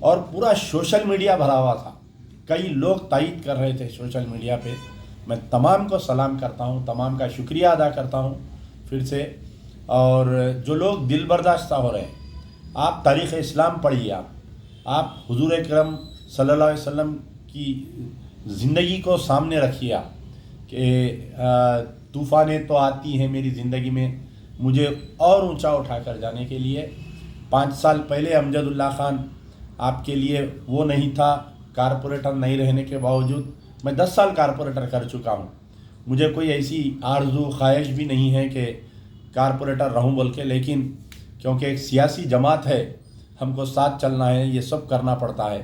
اور پورا social media بھرا ہوا تھا، کئی لوگ تائید کر رہے تھے سوشل میڈیا پہ۔ میں تمام کو سلام کرتا ہوں، تمام کا شکریہ ادا کرتا ہوں پھر سے۔ اور جو لوگ دل برداشتہ ہو رہے ہیں، آپ تاریخ اسلام پڑھیے، آپ حضور اکرم صلی اللہ علیہ وسلم کی زندگی کو سامنے رکھیے آپ کہ طوفانیں تو آتی ہیں میری زندگی میں مجھے اور اونچا اٹھا کر جانے کے لیے۔ 5 سال پہلے امجد اللہ خان آپ کے لیے وہ نہیں تھا، کارپوریٹر نہیں رہنے کے باوجود میں 10 سال کارپوریٹر کر چکا ہوں۔ مجھے کوئی ایسی آرزو خواہش بھی نہیں ہے کہ کارپوریٹر رہوں بول کے، لیکن کیونکہ ایک سیاسی جماعت ہے، ہم کو ساتھ چلنا ہے، یہ سب کرنا پڑتا ہے۔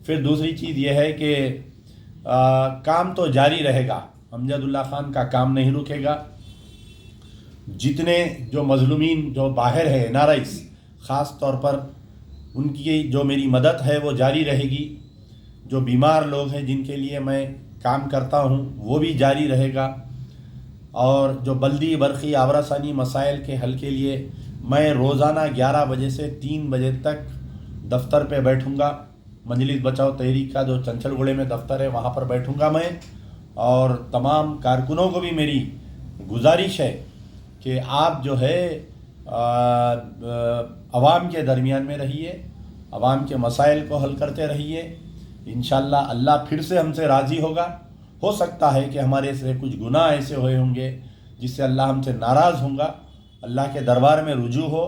پھر دوسری چیز یہ ہے کہ کام تو جاری رہے گا، امجد اللہ خان کا کام نہیں رکے گا۔ جتنے جو مظلومین جو باہر ہے NRIs، خاص طور پر ان کی جو میری مدد ہے وہ جاری رہے گی۔ جو بیمار لوگ ہیں جن کے لیے میں کام کرتا ہوں وہ بھی جاری رہے گا۔ اور جو بلدی برقی آورہ ثانی مسائل کے حل کے لیے میں روزانہ 11 بجے سے 3 بجے تک دفتر پہ بیٹھوں گا۔ مجلس بچاؤ تحریک کا جو چنچل گڑھے میں دفتر ہے وہاں پر بیٹھوں گا میں۔ اور تمام کارکنوں کو بھی میری گزارش ہے کہ آپ جو ہے عوام کے درمیان میں رہیے، عوام کے مسائل کو حل کرتے رہیے۔ انشاءاللہ اللہ پھر سے ہم سے راضی ہوگا۔ ہو سکتا ہے کہ ہمارے سے کچھ گناہ ایسے ہوئے ہوں گے جس سے اللہ ہم سے ناراض ہوں گا۔ اللہ کے دربار میں رجوع ہو،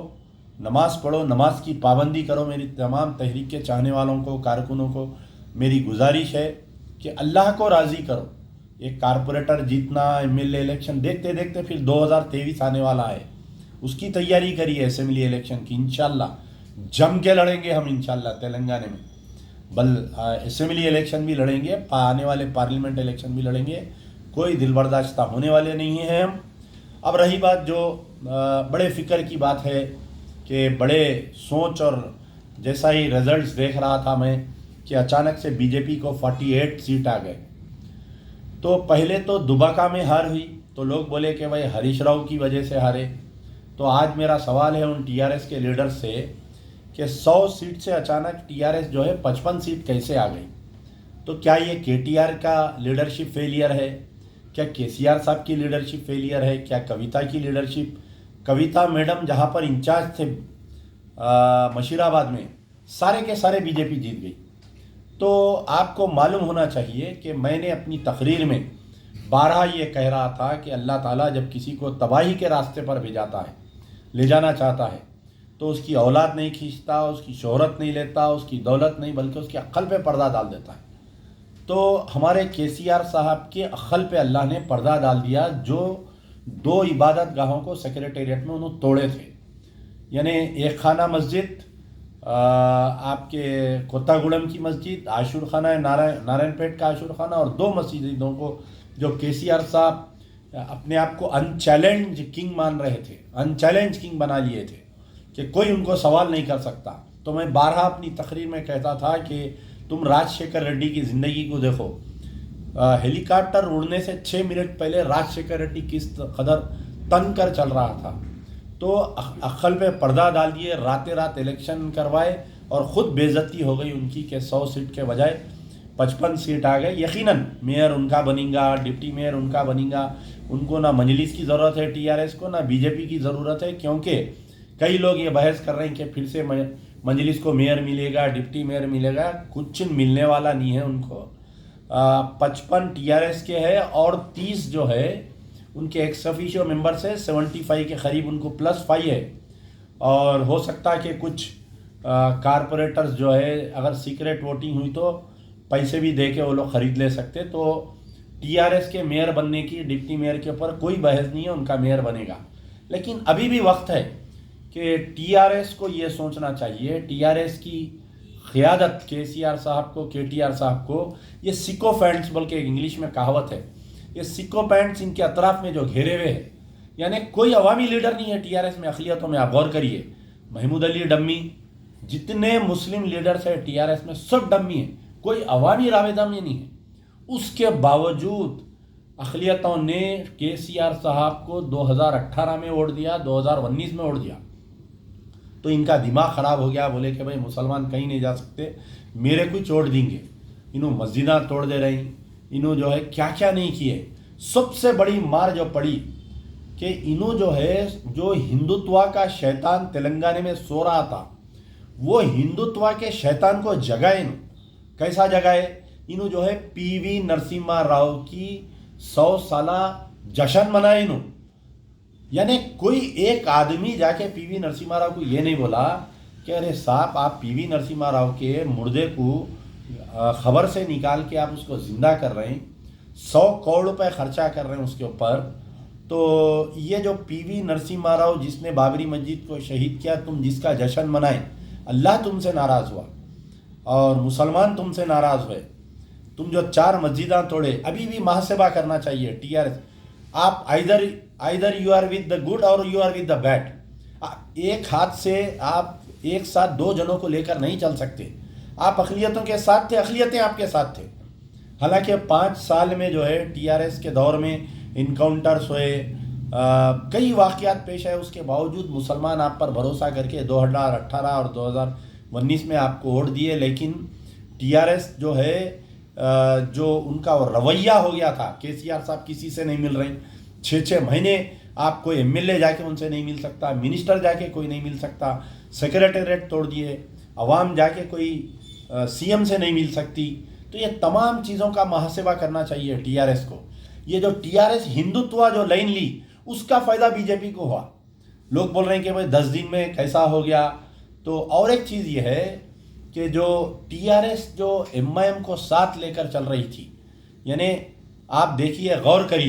نماز پڑھو، نماز کی پابندی کرو۔ میری تمام تحریک کے چاہنے والوں کو، کارکنوں کو میری گزارش ہے کہ اللہ کو راضی کرو۔ ایک کارپوریٹر جیتنا، MLA الیکشن دیکھتے دیکھتے پھر 2023 آنے والا ہے، اس کی تیاری کریے اسمبلی الیکشن کی۔ انشاءاللہ جم کے لڑیں گے ہم انشاءاللہ تلنگانہ میں، اسمبلی الیکشن بھی لڑیں گے، آنے والے پارلیمنٹ الیکشن بھی لڑیں گے، کوئی دل برداشتہ ہونے والے نہیں ہیں ہم۔ اب رہی بات جو بڑے فکر کی بات ہے کہ بڑے سوچ، اور جیسا ہی رزلٹس دیکھ رہا تھا میں کہ اچانک سے BJP کو 48 سیٹ آ گئے، تو پہلے تو دبکا میں ہار ہوئی تو لوگ بولے کہ بھائی ہریش راؤ کی وجہ سے ہارے۔ تو آج میرا سوال ہے ان TRS کے لیڈر سے کہ 100 سیٹ سے اچانک TRS جو ہے 55 سیٹ کیسے آ گئی؟ تو کیا یہ KTR کا لیڈرشپ فیلئر ہے؟ کیا KCR صاحب کی لیڈرشپ فیلئر ہے؟ کیا کویتا کی لیڈرشپ؟ کویتا میڈم جہاں پر انچارج تھے مشیر آباد میں، سارے کے سارے BJP جیت گئی۔ تو آپ کو معلوم ہونا چاہیے کہ میں نے اپنی تقریر میں بارہا یہ کہہ رہا تھا کہ اللہ تعالیٰ جب کسی کو تباہی کے راستے پر بھیجاتا ہے، لے جانا چاہتا ہے، تو اس کی اولاد نہیں کھینچتا، اس کی شہرت نہیں لیتا، اس کی دولت نہیں، بلکہ اس کی عقل پہ پردہ ڈال دیتا ہے۔ تو ہمارے KCR صاحب کے عقل پہ اللہ نے پردہ ڈال دیا، جو 2 عبادت گاہوں کو سیکریٹریٹ میں انہوں توڑے تھے، یعنی ایک خانہ مسجد آپ کے کوتا گوڑم کی مسجد، عاشور خانہ نارائن پیٹ کا عاشور خانہ، اور 2 مسجدوں کو جو KCR صاحب اپنے آپ کو انچیلنج کنگ مان رہے تھے، انچیلنج کنگ بنا لیے تھے کہ کوئی ان کو سوال نہیں کر سکتا۔ تو میں بارہا اپنی تقریر میں کہتا تھا کہ تم راج شیکھر ریڈی کی زندگی کو دیکھو، ہیلی کاپٹر اڑنے سے 6 منٹ پہلے راج شیکھر ریڈی کس قدر تن کر چل رہا تھا، تو عقل پہ پردہ ڈال دیے، راتیں رات الیکشن کروائے، اور خود بے عزتی ہو گئی ان کی کہ 100 سیٹ کے بجائے 55 سیٹ آ گئے۔ یقیناً میئر ان کا بنیں گا، ڈپٹی میئر ان کا بنیں گا، ان کو نہ مجلس کی ضرورت ہے TRS کو، نہ BJP کی ضرورت ہے، کیونکہ کئی لوگ یہ بحث کر رہے ہیں کہ پھر سے مجلس کو میئر ملے گا، ڈپٹی میئر ملے گا، کچھ ملنے والا نہیں ہے ان کو۔ 55 TRS کے ہے اور 30 جو ہے ان کے ایکس افیشیو ممبرس ہے، 75 کے قریب ان کو +5 ہے، اور ہو سکتا ہے کہ کچھ کارپوریٹرز جو ہے اگر سیکریٹ ووٹنگ ہوئی تو پیسے بھی دے کے وہ لوگ خرید لے سکتے۔ تو TRS کے میئر بننے کی، ڈپٹی میئر کے اوپر کوئی بحث نہیں ہے، ان کا میئر بنے گا، لیکن ابھی بھی وقت ہے کہ TRS کو یہ سوچنا چاہیے، TRS کی قیادت KCR صاحب کو، KTR صاحب کو، یہ سکو فینٹس بلکہ ایک انگلش میں کہاوت ہے، یہ سکو پینٹس ان کے اطراف میں جو گھیرے ہوئے ہیں، یعنی کوئی عوامی لیڈر نہیں ہے TRS میں اقلیتوں میں۔ آپ غور کریے، محمود علی ڈمی، جتنے مسلم لیڈرز ہیں TRS میں سب ڈمی ہیں، کوئی عوامی راویدہ میں نہیں ہے۔ اس کے باوجود اقلیتوں نے KCR صاحب کو 2018 میں ووٹ دیا، 2019 میں ووٹ دیا۔ تو ان کا دماغ خراب ہو گیا، بولے کہ بھائی مسلمان کہیں نہیں جا سکتے، میرے کو چھوڑ دیں گے. انہوں مسجداں توڑ دے رہی، انہوں جو ہے کیا کیا نہیں کیے. سب سے بڑی مار جو پڑی کہ انہوں جو ہے جو ہندوتوا کا شیطان تلنگانے میں سو رہا تھا، وہ ہندوتوا کے شیطان کو جگائے. کیسا جگائے؟ انہوں جو ہے پی وی نرسمہا راؤ کی 100 سالہ جشن منائے. یعنی کوئی ایک آدمی جا کے پی وی نرسمہا راؤ کو یہ نہیں بولا کہ ارے صاحب آپ پی وی نرسمہا راؤ کے مردے کو خبر سے نکال کے آپ اس کو زندہ کر رہے ہیں، 100 کروڑ روپے خرچہ کر رہے ہیں اس کے اوپر. تو یہ جو پی وی نرسمہا راؤ جس نے بابری مسجد کو شہید کیا، تم جس کا جشن منائے، اللہ تم سے ناراض ہوا اور مسلمان تم سے ناراض ہوئے. تم جو 4 مسجداں توڑے، ابھی بھی محاسبہ کرنا چاہیے ٹی آر ایس. آپ either you are with the good or you are with the bad. ایک ہاتھ سے آپ ایک ساتھ 2 جنوں کو لے کر نہیں چل سکتے. آپ اقلیتوں کے ساتھ تھے، اقلیتیں آپ کے ساتھ تھے. حالانکہ 5 سال میں جو ہے ٹی آر ایس کے دور میں انکاؤنٹرز ہوئے، کئی واقعات پیش آئے، اس کے باوجود مسلمان آپ پر بھروسہ کر کے 2018 اور 2019 میں آپ کو ووٹ دیے. لیکن ٹی آر ایس جو ہے جو ان کا رویہ ہو گیا تھا، کے سی آر صاحب کسی سے نہیں مل رہے، 6 مہینے آپ کوئی ایم ایل اے جا کے ان سے نہیں مل سکتا، منسٹر جا کے کوئی نہیں مل سکتا، سیکریٹریٹ توڑ دیے، عوام جا کے کوئی سی ایم سے نہیں مل سکتی. تو یہ تمام چیزوں کا محاسبہ کرنا چاہیے ٹی آر ایس کو. یہ جو ٹی آر ایس ہندوتوا جو لائن لی، اس کا فائدہ بی جے پی کو ہوا. لوگ بول رہے ہیں کہ بھائی 10 دن میں کیسا ہو گیا. تو اور ایک چیز یہ ہے کہ جو ٹی آر ایس جو ایم آئی ایم کو ساتھ لے کر چل رہی تھی، یعنی آپ دیکھیے، غور کریے،